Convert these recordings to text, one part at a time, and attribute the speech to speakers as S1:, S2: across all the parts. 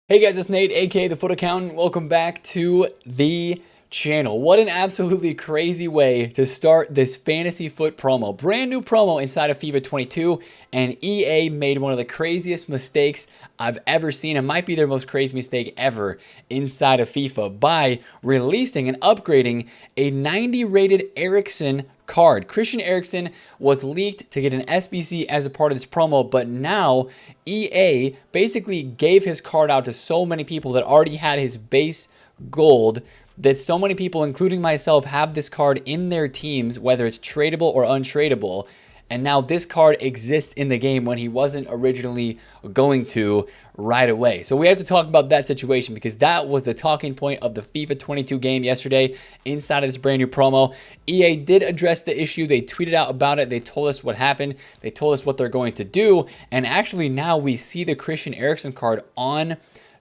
S1: Hey guys, it's Nate, aka The Foot Accountant. Welcome back to the channel. What an absolutely crazy way to start this Fantasy FUT promo. Brand new promo inside of FIFA 22, and EA made one of the craziest mistakes I've ever seen. It might be their most crazy mistake ever inside of FIFA by releasing and upgrading a 90 rated Eriksen card. Christian Eriksen was leaked to get an SBC as a part of this promo, but now EA basically gave his card out to so many people that already had his base gold, that so many people, including myself, have this card in their teams, whether it's tradable or untradeable. And now this card exists in the game when he wasn't originally going to right away. So we have to talk about that situation because that was the talking point of the FIFA 22 game yesterday inside of this brand new promo. EA did address the issue. They tweeted out about it. They told us what happened. They told us what they're going to do. And actually now we see the Christian Eriksen card on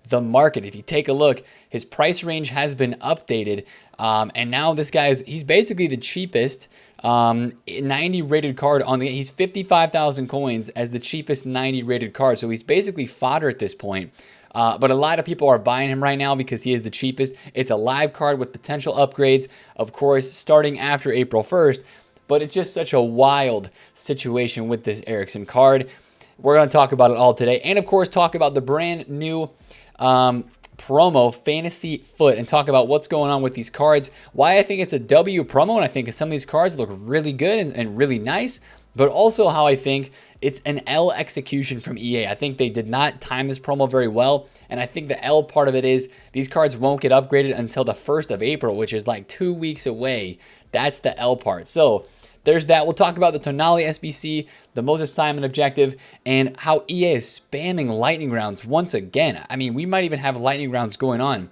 S1: the market. If you take a look, his price range has been updated. And now this guy he's basically the cheapest 90 rated card on the game. He's 55,000 coins as the cheapest 90 rated card. So he's basically fodder at this point. But a lot of people are buying him right now because he is the cheapest. It's a live card with potential upgrades, of course, starting after April 1st. But it's just such a wild situation with this Eriksen card. We're going to talk about it all today. And of course, talk about the brand new promo Fantasy FUT and talk about what's going on with these cards, why I think it's a W promo, and I think some of these cards look really good and really nice, but also how I think it's an L execution from EA. I think they did not time this promo very well, and I think the L part of it is these cards won't get upgraded until the 1st of April, which is like 2 weeks away. That's the L part. So there's that. We'll talk about the Tonali SBC, the Moses Simon objective, and how EA is spamming lightning rounds once again. I mean, we might even have lightning rounds going on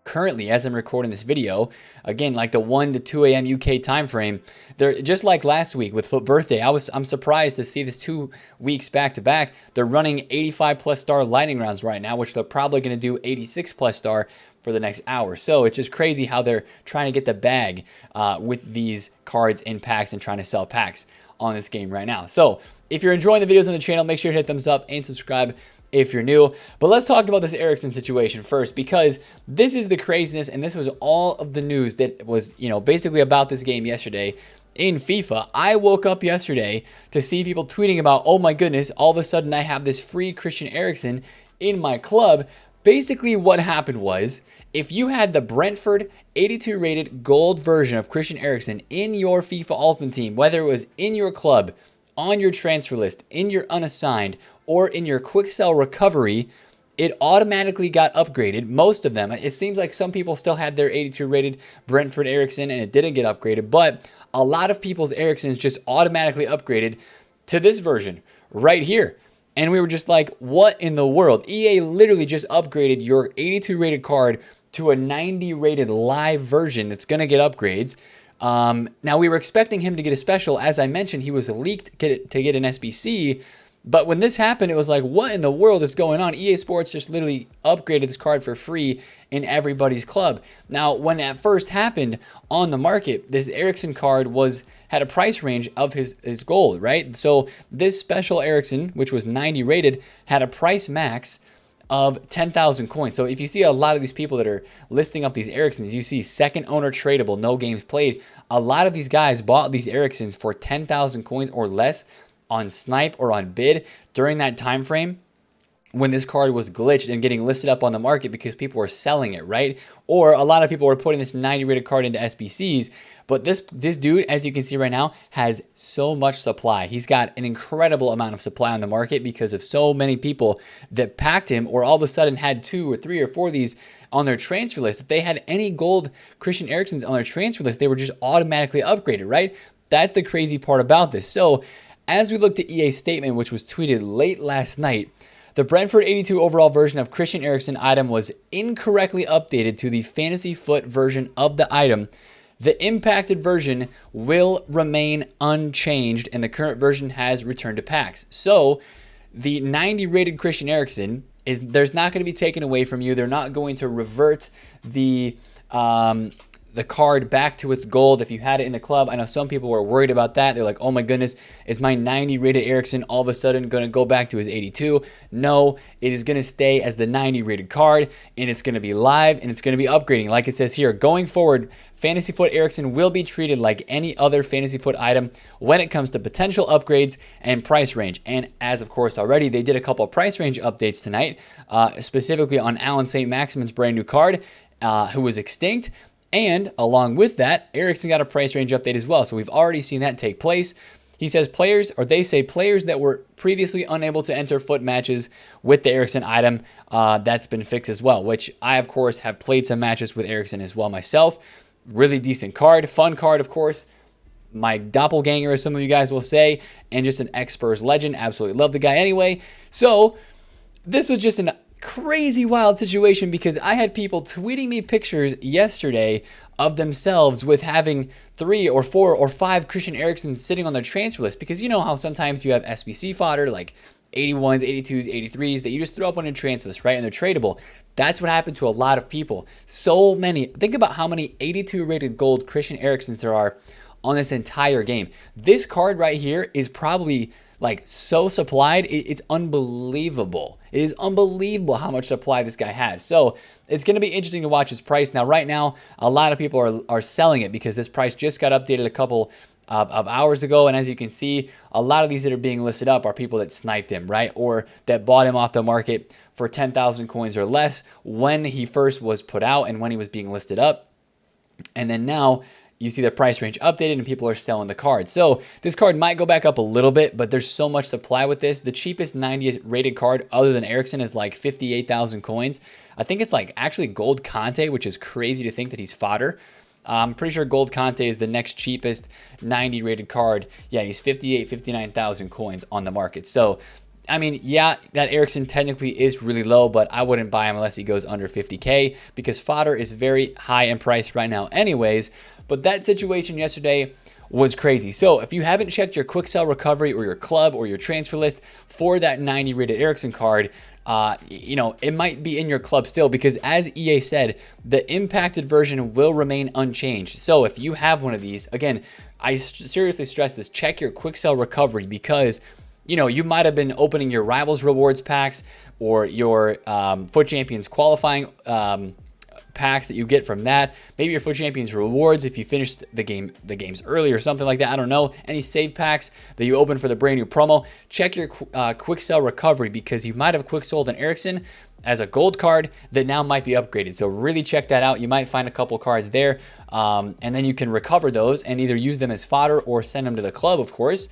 S1: currently as I'm recording this video. Again, like the 1 to 2 a.m. UK time frame. They're just like last week with FUT Birthday. I'm surprised to see this 2 weeks back to back. They're running 85 plus star lightning rounds right now, which they're probably going to do 86 plus star for the next hour. So it's just crazy how they're trying to get the bag with these cards in packs and trying to sell packs on this game right now. So if you're enjoying the videos on the channel, make sure to hit thumbs up and subscribe if you're new. But let's talk about this Eriksen situation first, because this is the craziness, and this was all of the news that was, basically about this game yesterday in FIFA. I woke up yesterday to see people tweeting about, oh my goodness, all of a sudden I have this free Christian Eriksen in my club. Basically what happened was, if you had the Brentford 82 rated gold version of Christian Eriksen in your FIFA Ultimate Team, whether it was in your club, on your transfer list, in your unassigned, or in your quick sell recovery, it automatically got upgraded. Most of them. It seems like some people still had their 82 rated Brentford Eriksen and it didn't get upgraded, but a lot of people's Eriksens just automatically upgraded to this version right here. And we were just like, what in the world? EA literally just upgraded your 82 rated card to a 90 rated live version that's going to get upgrades. Now, we were expecting him to get a special. As I mentioned, he was leaked to get an SBC. But when this happened, it was like, what in the world is going on? EA Sports just literally upgraded this card for free in everybody's club. Now, when that first happened on the market, this Eriksen card had a price range of his gold, right? So this special Eriksen, which was 90 rated, had a price max of 10,000 coins. So if you see a lot of these people that are listing up these Eriksens, you see second owner tradable, no games played. A lot of these guys bought these Eriksens for 10,000 coins or less on Snipe or on Bid during that time frame when this card was glitched and getting listed up on the market because people were selling it, right? Or a lot of people were putting this 90 rated card into SBCs. But this dude, as you can see right now, has so much supply. He's got an incredible amount of supply on the market because of so many people that packed him or all of a sudden had 2 or 3 or 4 of these on their transfer list. If they had any gold Christian Eriksens on their transfer list, they were just automatically upgraded, right? That's the crazy part about this. So as we looked at EA's statement, which was tweeted late last night, the Brentford 82 overall version of Christian Eriksen item was incorrectly updated to the Fantasy FUT version of the item. The impacted version will remain unchanged, and the current version has returned to packs. So the 90 rated Christian Eriksen there's not going to be taken away from you. They're not going to revert the the card back to its gold if you had it in the club. I know some people were worried about that. They're like, oh my goodness, is my 90 rated Eriksen all of a sudden going to go back to his 82? No, it is going to stay as the 90 rated card, and it's going to be live, and it's going to be upgrading. Like it says here, going forward, Fantasy FUT Eriksen will be treated like any other Fantasy FUT item when it comes to potential upgrades and price range. And as of course already, they did a couple of price range updates tonight, specifically on Alan St. Maximin's brand new card, who was extinct. And along with that, Eriksen got a price range update as well. So we've already seen that take place. He says they say players that were previously unable to enter FUT matches with the Eriksen item, that's been fixed as well, which I, of course, have played some matches with Eriksen as well myself. Really decent card, fun card, of course. My doppelganger, as some of you guys will say, and just an ex-Spurs legend. Absolutely love the guy anyway. So this was just a crazy wild situation because I had people tweeting me pictures yesterday of themselves with having 3 or 4 or 5 Christian Eriksens sitting on their transfer list, because you know how sometimes you have SBC fodder like 81s, 82s, 83s that you just throw up on your transfer list, right? And they're tradable. That's what happened to a lot of people. So many. Think about how many 82 rated gold Christian Eriksens there are on this entire game. This card right here is probably like so supplied. It's unbelievable. It is unbelievable how much supply this guy has. So it's going to be interesting to watch his price. Now, right now, a lot of people are selling it because this price just got updated a couple of hours ago. And as you can see, a lot of these that are being listed up are people that sniped him, right? Or that bought him off the market for 10,000 coins or less when he first was put out and when he was being listed up. And then now you see the price range updated and people are selling the card. So this card might go back up a little bit, but there's so much supply with this. The cheapest 90 rated card other than Eriksen is like 58,000 coins. I think it's like actually Gold Conte, which is crazy to think that he's fodder. I'm pretty sure Gold Conte is the next cheapest 90 rated card. Yeah, he's 59,000 coins on the market. So I mean, yeah, that Eriksen technically is really low, but I wouldn't buy him unless he goes under 50K because fodder is very high in price right now anyways. But that situation yesterday was crazy. So if you haven't checked your quick sell recovery or your club or your transfer list for that 90 rated Eriksen card, you know, it might be in your club still because as EA said, the impacted version will remain unchanged. So if you have one of these, again, I seriously stress this, check your quick sell recovery because you know, you might have been opening your Rivals rewards packs or your FUT Champions qualifying packs that you get from that. Maybe your FUT Champions rewards if you finished the games early or something like that. I don't know. Any save packs that you open for the brand new promo. Check your quick sell recovery because you might have quick sold an Eriksen as a gold card that now might be upgraded. So really check that out. You might find a couple cards there, and then you can recover those and either use them as fodder or send them to the club, of course.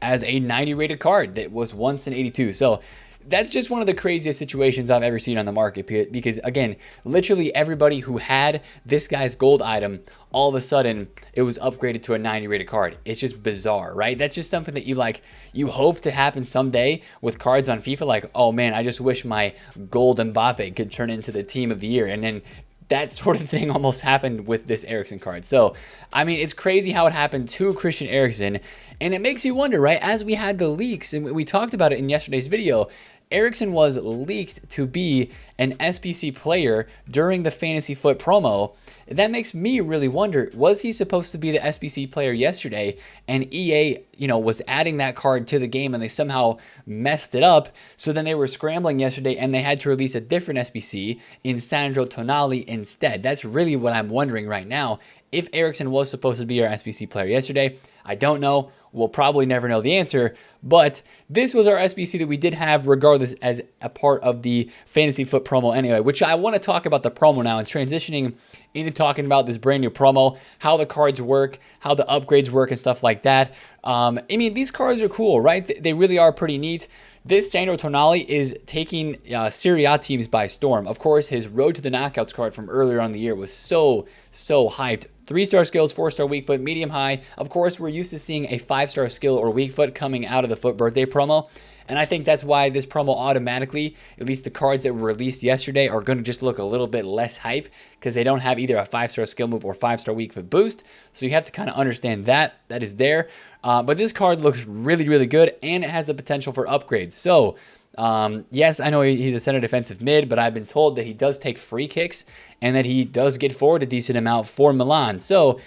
S1: As a 90 rated card that was once an 82. So that's just one of the craziest situations I've ever seen on the market because again, literally everybody who had this guy's gold item, all of a sudden it was upgraded to a 90 rated card. It's just bizarre, right? That's just something that you hope to happen someday with cards on FIFA. Like, oh man, I just wish my gold Mbappe could turn into the team of the year. And then that sort of thing almost happened with this Eriksen card. So, I mean, it's crazy how it happened to Christian Eriksen. And it makes you wonder, right? As we had the leaks, and we talked about it in yesterday's video, Eriksen was leaked to be an SBC player during the Fantasy FUT promo. That makes me really wonder, was he supposed to be the SBC player yesterday and EA, you know, was adding that card to the game and they somehow messed it up. So then they were scrambling yesterday and they had to release a different SBC in Sandro Tonali instead. That's really what I'm wondering right now. If Eriksen was supposed to be our SBC player yesterday, I don't know. We'll probably never know the answer, but this was our SBC that we did have regardless as a part of the Fantasy FUT promo anyway, which I want to talk about the promo now and transitioning into talking about this brand new promo, how the cards work, how the upgrades work and stuff like that. I mean, these cards are cool, right? They really are pretty neat. This Sandro Tonali is taking Serie A teams by storm. Of course, his Road to the Knockouts card from earlier on in the year was so hyped. 3-star skills, 4-star weak foot, medium high. Of course, we're used to seeing a 5-star skill or weak foot coming out of the FUT birthday promo. And I think that's why this promo automatically, at least the cards that were released yesterday, are going to just look a little bit less hype because they don't have either a 5-star skill move or 5-star weak foot boost. So you have to kind of understand that is there. But this card looks really, really good and it has the potential for upgrades. So Yes, I know he's a center defensive mid, but I've been told that he does take free kicks and that he does get forward a decent amount for Milan. So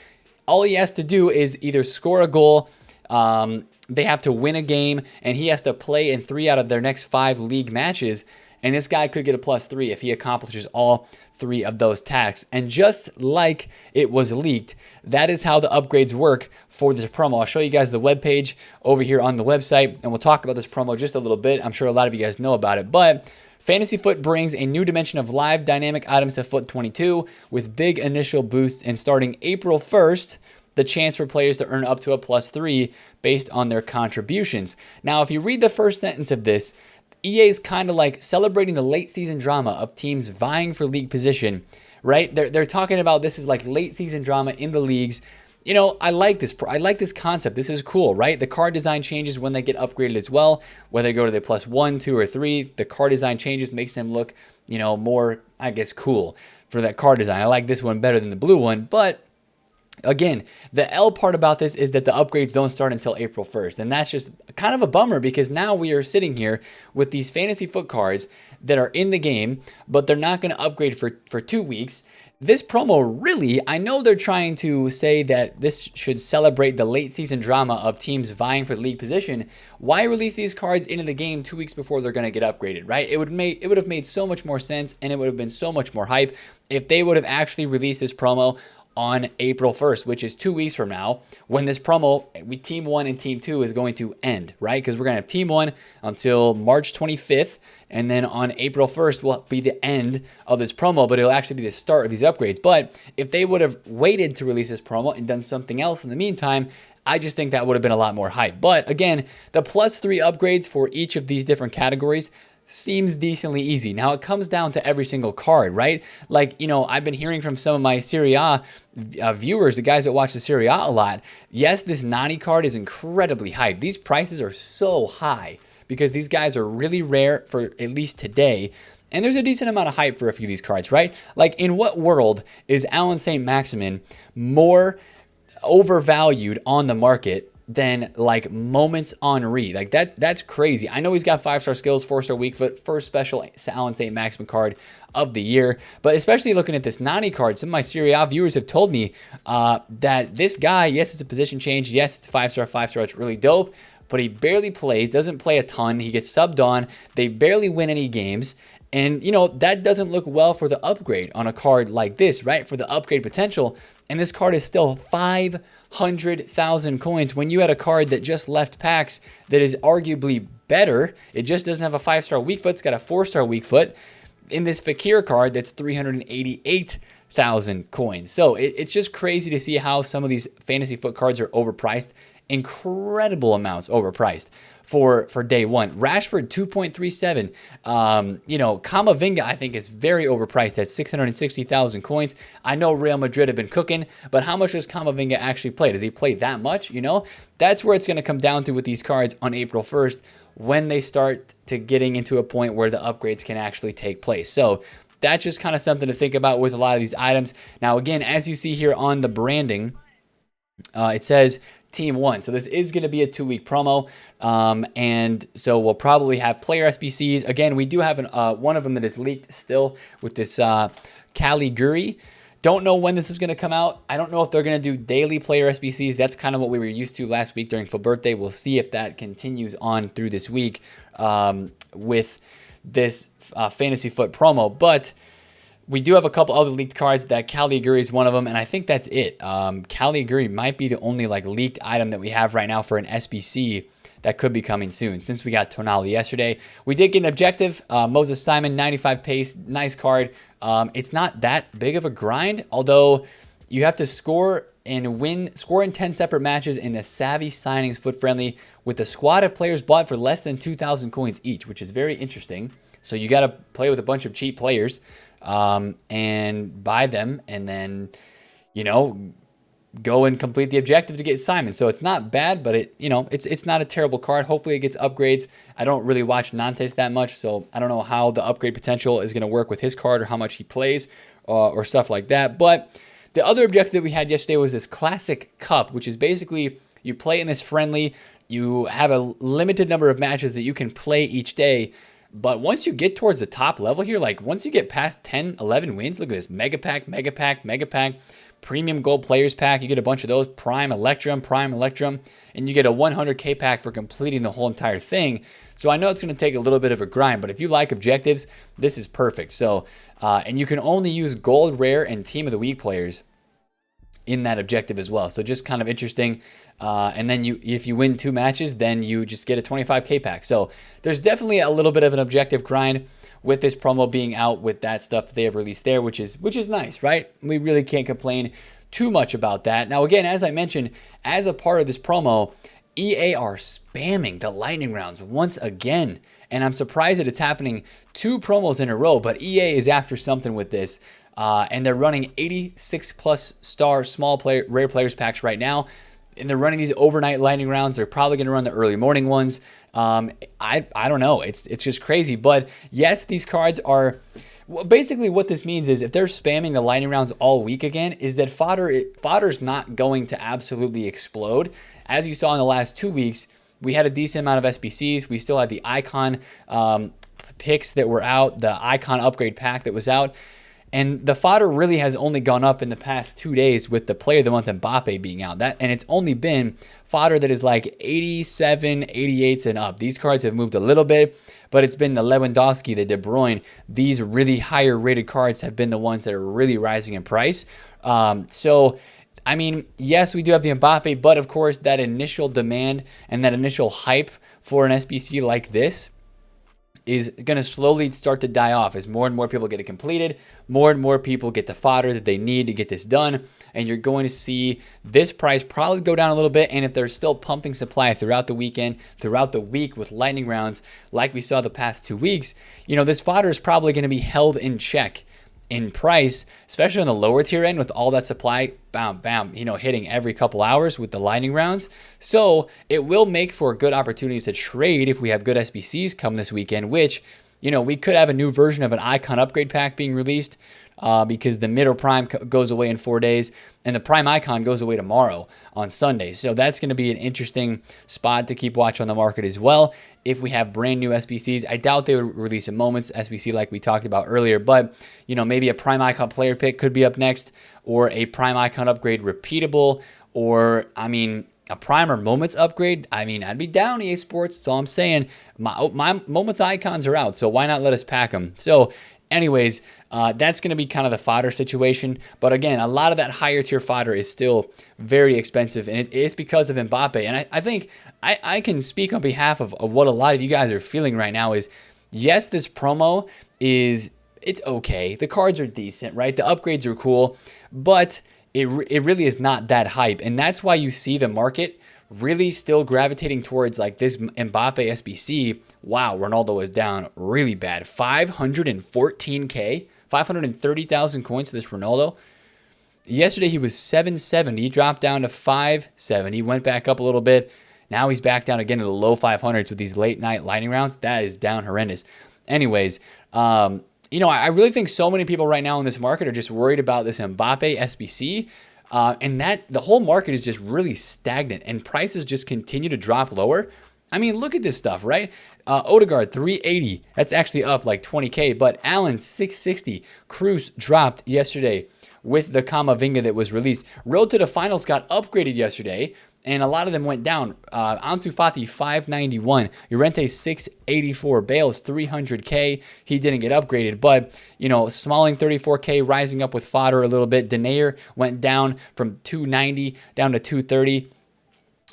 S1: all he has to do is either score a goal, they have to win a game, and he has to play in 3 out of their next 5 league matches. And this guy could get a +3 if he accomplishes all 3 of those tasks. And just like it was leaked, that is how the upgrades work for this promo. I'll show you guys the webpage over here on the website, and we'll talk about this promo just a little bit. I'm sure a lot of you guys know about it, but Fantasy Foot brings a new dimension of live dynamic items to Foot 22 with big initial boosts, and starting April 1st, the chance for players to earn up to a +3 based on their contributions. Now, if you read the first sentence of this, EA is kind of like celebrating the late season drama of teams vying for league position, right? They're talking about this is like late season drama in the leagues. You know, I like this concept. This is cool, right? The card design changes when they get upgraded as well. Whether they go to the +1, 2, or 3, the card design changes, makes them look, you know, more, I guess, cool for that card design. I like this one better than the blue one, but again, the L part about this is that the upgrades don't start until April 1st. And that's just kind of a bummer, because now we are sitting here with these fantasy foot cards that are in the game, but they're not going to upgrade for 2 weeks. This promo really, I know they're trying to say that this should celebrate the late season drama of teams vying for the league position. Why release these cards into the game 2 weeks before they're going to get upgraded, right? It would have made so much more sense, and it would have been so much more hype if they would have actually released this promo on April 1st, which is 2 weeks from now, when this promo, Team 1 and Team 2 is going to end, right? Because we're going to have Team 1 until March 25th, and then on April 1st will be the end of this promo, but it'll actually be the start of these upgrades. But if they would have waited to release this promo and done something else in the meantime, I just think that would have been a lot more hype. But again, the +3 upgrades for each of these different categories seems decently easy. Now, it comes down to every single card, right? Like, you know, I've been hearing from some of my Serie A viewers, the guys that watch the Serie A a lot. Yes, this Nani card is incredibly hyped. These prices are so high because these guys are really rare for at least today. And there's a decent amount of hype for a few of these cards, right? Like, in what world is Alan St. Maximin more overvalued on the market than like Moments Henri? Like that's crazy. I know he's got 5-star skills, 4-star weak foot, first special Alan St. Maximin card of the year. But especially looking at this Nani card, some of my Serie A viewers have told me that this guy, yes, it's a position change. Yes, it's 5-star. It's really dope, but he barely plays, doesn't play a ton. He gets subbed on. They barely win any games. And, you know, that doesn't look well for the upgrade on a card like this, right? For the upgrade potential. And this card is still 500,000 coins when you had a card that just left packs that is arguably better. It just doesn't have a 5-star weak foot. It's got a 4-star weak foot. In this Fakir card, that's 388,000 coins. So it's just crazy to see how some of these fantasy foot cards are overpriced. Incredible amounts overpriced for day one. Rashford 2.37. You know, Camavinga I think is very overpriced at 660,000 coins. I know Real Madrid have been cooking, but how much does Camavinga actually play? Does he play that much? You know, that's where it's going to come down to with these cards on April 1st when they start to getting into a point where the upgrades can actually take place. So that's just kind of something to think about with a lot of these items. Now, again, as you see here on the branding, it says Team 1. So this is going to be a 2-week promo. And so we'll probably have player SBCs. Again, we do have one of them that is leaked still with this Caliguri. Don't know when this is going to come out. I don't know if they're going to do daily player SBCs. That's kind of what we were used to last week during Full Birthday. We'll see if that continues on through this week with this Fantasy Foot promo. But we do have a couple other leaked cards. That Caliguri is one of them, and I think that's it. Caliguri might be the only like leaked item that we have right now for an SBC that could be coming soon. Since we got Tonali yesterday, we did get an objective. Moses Simon, 95 pace, nice card. It's not that big of a grind, although you have to score in 10 separate matches in the Savvy Signings Foot Friendly with a squad of players bought for less than 2,000 coins each, which is very interesting. So you got to play with a bunch of cheap players and buy them, and then, you know, go and complete the objective to get Simon. So it's not bad, but it's not a terrible card. Hopefully it gets upgrades. I don't really watch Nantes that much, so I don't know how the upgrade potential is going to work with his card or how much he plays or stuff like that. But the other objective that we had yesterday was this Classic Cup, which is basically you play in this friendly. You have a limited number of matches that you can play each day. But once you get towards the top level here, like once you get past 10, 11 wins, look at this mega pack, mega pack, mega pack, premium gold players pack. You get a bunch of those, prime Electrum, and you get a 100K pack for completing the whole entire thing. So I know it's going to take a little bit of a grind, but if you like objectives, this is perfect. So, and you can only use gold, rare, and team of the week players in that objective as well. So just kind of interesting. And then if you win 2 matches, then you just get a 25K pack. So there's definitely a little bit of an objective grind with this promo being out with that stuff that they have released there, which is nice, right? We really can't complain too much about that. Now, again, as I mentioned, as a part of this promo, EA are spamming the lightning rounds once again. And I'm surprised that it's happening 2 promos in a row, but EA is after something with this. And they're running 86 plus star small player rare players packs right now. And they're running these overnight lightning rounds. They're probably going to run the early morning ones. I don't know. It's just crazy. But yes, these cards are... Well, basically what this means is if they're spamming the lightning rounds all week again, is that fodder's not going to absolutely explode. As you saw in the last 2 weeks, we had a decent amount of SBCs. We still had the icon picks that were out, the icon upgrade pack that was out. And the fodder really has only gone up in the past 2 days with the Player of the Month Mbappe being out. And it's only been fodder that is like 87, 88s and up. These cards have moved a little bit, but it's been the Lewandowski, the De Bruyne. These really higher rated cards have been the ones that are really rising in price. So, I mean, yes, we do have the Mbappe, but of course that initial demand and that initial hype for an SBC like this is going to slowly start to die off as more and more people get it completed, more and more people get the fodder that they need to get this done, and you're going to see this price probably go down a little bit. And if they're still pumping supply throughout the weekend, throughout the week with lightning rounds like we saw the past 2 weeks, you know, this fodder is probably going to be held in check in price, especially on the lower tier end with all that supply, bam, bam, you know, hitting every couple hours with the lightning rounds. So it will make for good opportunities to trade if we have good SBCs come this weekend, which, you know, we could have a new version of an icon upgrade pack being released because the mid or prime goes away in 4 days and the prime icon goes away tomorrow on Sunday. So that's going to be an interesting spot to keep watch on the market as well. If we have brand new SBCs, I doubt they would release a Moments SBC like we talked about earlier, but you know, maybe a prime icon player pick could be up next, or a prime icon upgrade repeatable, or I mean a prime or Moments upgrade. I mean, I'd be down, EA Sports. That's all I'm saying. My Moments icons are out, so why not let us pack them? So anyways, that's going to be kind of the fodder situation. But again, a lot of that higher tier fodder is still very expensive, and it's because of Mbappe. And I think I can speak on behalf of what a lot of you guys are feeling right now is, yes, this promo it's okay. The cards are decent, right? The upgrades are cool, but it really is not that hype. And that's why you see the market really still gravitating towards like this Mbappe SBC. Wow, Ronaldo is down really bad. 514K, 530,000 coins for this Ronaldo. Yesterday he was 770, he dropped down to 570, went back up a little bit. Now he's back down again to the low 500s with these late night lightning rounds. That is down horrendous. Anyways, you know, I really think so many people right now in this market are just worried about this Mbappe SBC. And that the whole market is just really stagnant and prices just continue to drop lower. I mean, look at this stuff, right? Odegaard, 380. That's actually up like 20K. But Allen, 660. Cruz dropped yesterday with the Camavinga that was released. Road to the Finals got upgraded yesterday, and a lot of them went down. Ansu Fati, 591. Llorente, 684. Bale's 300K. He didn't get upgraded, but, you know, Smalling, 34K, rising up with fodder a little bit. Denayer went down from 290 down to 230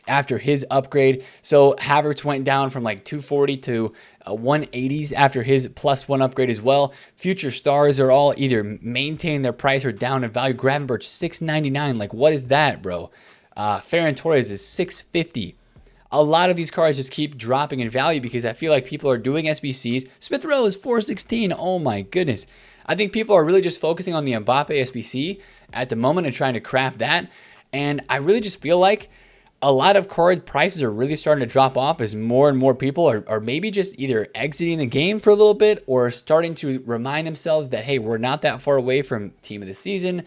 S1: after his upgrade. So Havertz went down from like 240 to 180s after his +1 upgrade as well. Future stars are all either maintaining their price or down in value. Gravenberch, 699. Like, what is that, bro? Ferran Torres is 650. A lot of these cards just keep dropping in value because I feel like people are doing SBCs. Smith Rowe is 416. Oh my goodness. I think people are really just focusing on the Mbappe SBC at the moment and trying to craft that. And I really just feel like a lot of card prices are really starting to drop off as more and more people are maybe just either exiting the game for a little bit or starting to remind themselves that, hey, we're not that far away from team of the season.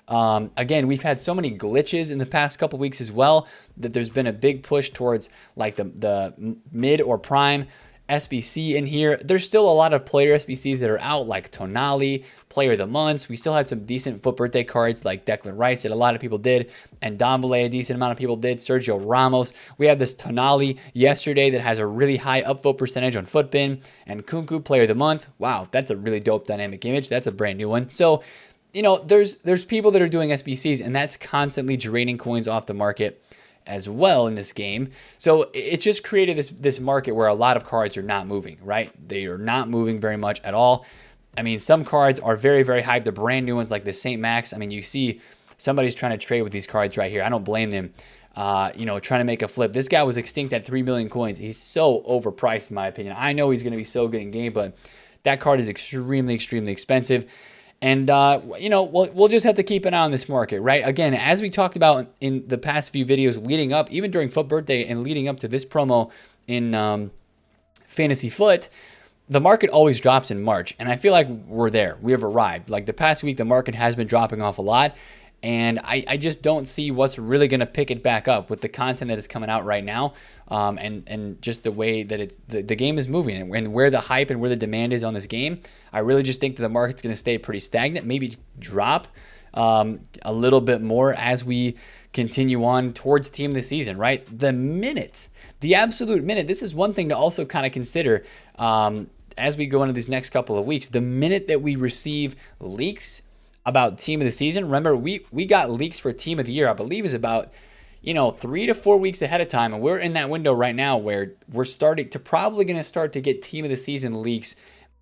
S1: Again, we've had so many glitches in the past couple weeks as well that there's been a big push towards like the mid or prime SBC in here. There's still a lot of player SBCs that are out, like Tonali, Player of the Month. We still had some decent FUT birthday cards like Declan Rice that a lot of people did, and Dombele, a decent amount of people did. Sergio Ramos. We have this Tonali yesterday that has a really high upvote percentage on FUTBin, and Kunku, Player of the Month. Wow, that's a really dope dynamic image. That's a brand new one. So, you know, there's people that are doing SBCs, and that's constantly draining coins off the market as well in this game. So it just created this market where a lot of cards are not moving, right? They are not moving very much at all. I mean, some cards are very, very hyped. The brand new ones like the St. Max. I mean, you see somebody's trying to trade with these cards right here. I don't blame them, you know, trying to make a flip. This guy was extinct at 3 million coins. He's so overpriced in my opinion. I know he's going to be so good in game, but that card is extremely, extremely expensive. And, you know, we'll just have to keep an eye on this market, right? Again, as we talked about in the past few videos leading up, even during FUT Birthday and leading up to this promo in Fantasy FUT, the market always drops in March. And I feel like we're there. We have arrived. Like the past week, the market has been dropping off a lot. And I just don't see what's really going to pick it back up with the content that is coming out right now, and just the way that the game is moving and where the hype and where the demand is on this game. I really just think that the market's going to stay pretty stagnant, maybe drop a little bit more as we continue on towards team of the season, right? The absolute minute, this is one thing to also kind of consider as we go into these next couple of weeks. The minute that we receive leaks about team of the season. Remember, we got leaks for team of the year, I believe is about, you know, 3 to 4 weeks ahead of time. And we're in that window right now where we're probably going to start to get team of the season leaks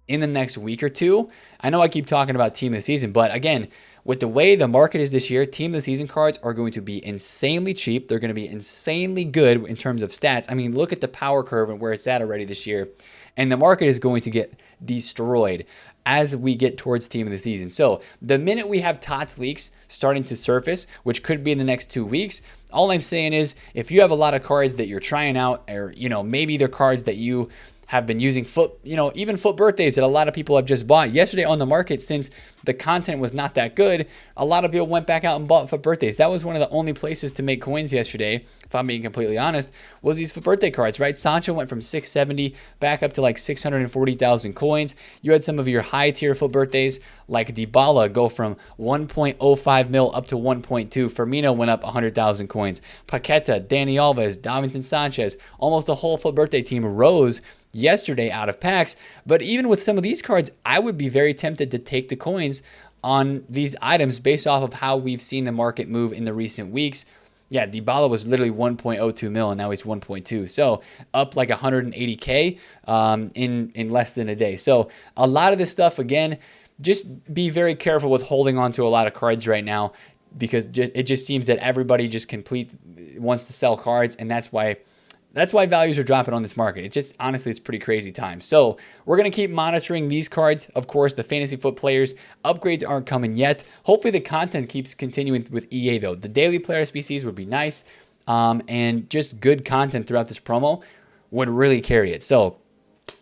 S1: in the next week or two. I know I keep talking about team of the season, but again, with the way the market is this year, team of the season cards are going to be insanely cheap. They're going to be insanely good in terms of stats. I mean, look at the power curve and where it's at already this year. And the market is going to get destroyed as we get towards team of the season. So the minute we have TOTS leaks starting to surface, which could be in the next 2 weeks, all I'm saying is if you have a lot of cards that you're trying out, or, you know, maybe they're cards that you have been using even FUT birthdays that a lot of people have just bought. Yesterday on the market, since the content was not that good, a lot of people went back out and bought FUT birthdays. That was one of the only places to make coins yesterday, if I'm being completely honest, was these FUT birthday cards, right? Sancho went from 670 back up to like 640,000 coins. You had some of your high tier FUT birthdays like Dybala go from 1.05 mil up to 1.2. Firmino went up 100,000 coins. Paqueta, Dani Alves, Davinson Sanchez, almost the whole FUT birthday team rose yesterday out of packs. But even with some of these cards, I would be very tempted to take the coins on these items based off of how we've seen the market move in the recent weeks. Yeah, Dybala was literally 1.02 mil and now he's 1.2. So up like 180K in less than a day. So a lot of this stuff, again, just be very careful with holding on to a lot of cards right now, because it just seems that everybody just wants to sell cards, and that's why values are dropping on this market. It just, honestly, it's pretty crazy time. So we're going to keep monitoring these cards. Of course, the Fantasy FUT players, upgrades aren't coming yet. Hopefully the content keeps continuing with EA though. The daily player SBCs would be nice. And just good content throughout this promo would really carry it. So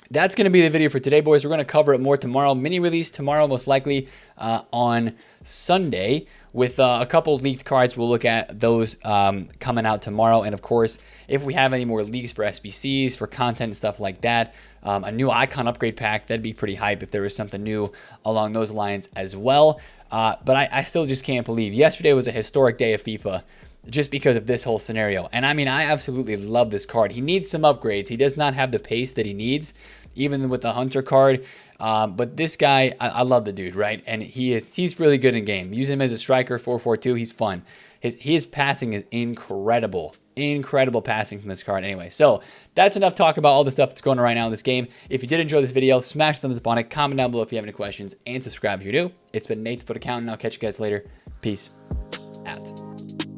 S1: that's going to be the video for today, boys. We're going to cover it more tomorrow. Mini release tomorrow, most likely on Sunday, with a couple leaked cards. We'll look at those coming out tomorrow. And of course, if we have any more leaks for SBCs, for content and stuff like that, a new icon upgrade pack, that'd be pretty hype if there was something new along those lines as well. But I still just can't believe yesterday was a historic day of FIFA just because of this whole scenario. And I mean, I absolutely love this card. He needs some upgrades. He does not have the pace that he needs, even with the Hunter card. But this guy, I love the dude, right? And he's really good in game. Use him as a striker, 4-4-2. He's fun. His passing is incredible. Incredible passing from this card. Anyway, so that's enough talk about all the stuff that's going on right now in this game. If you did enjoy this video, smash the thumbs up on it. Comment down below if you have any questions, and subscribe if you're new. It's been Nate, the FUT Accountant. I'll catch you guys later. Peace out.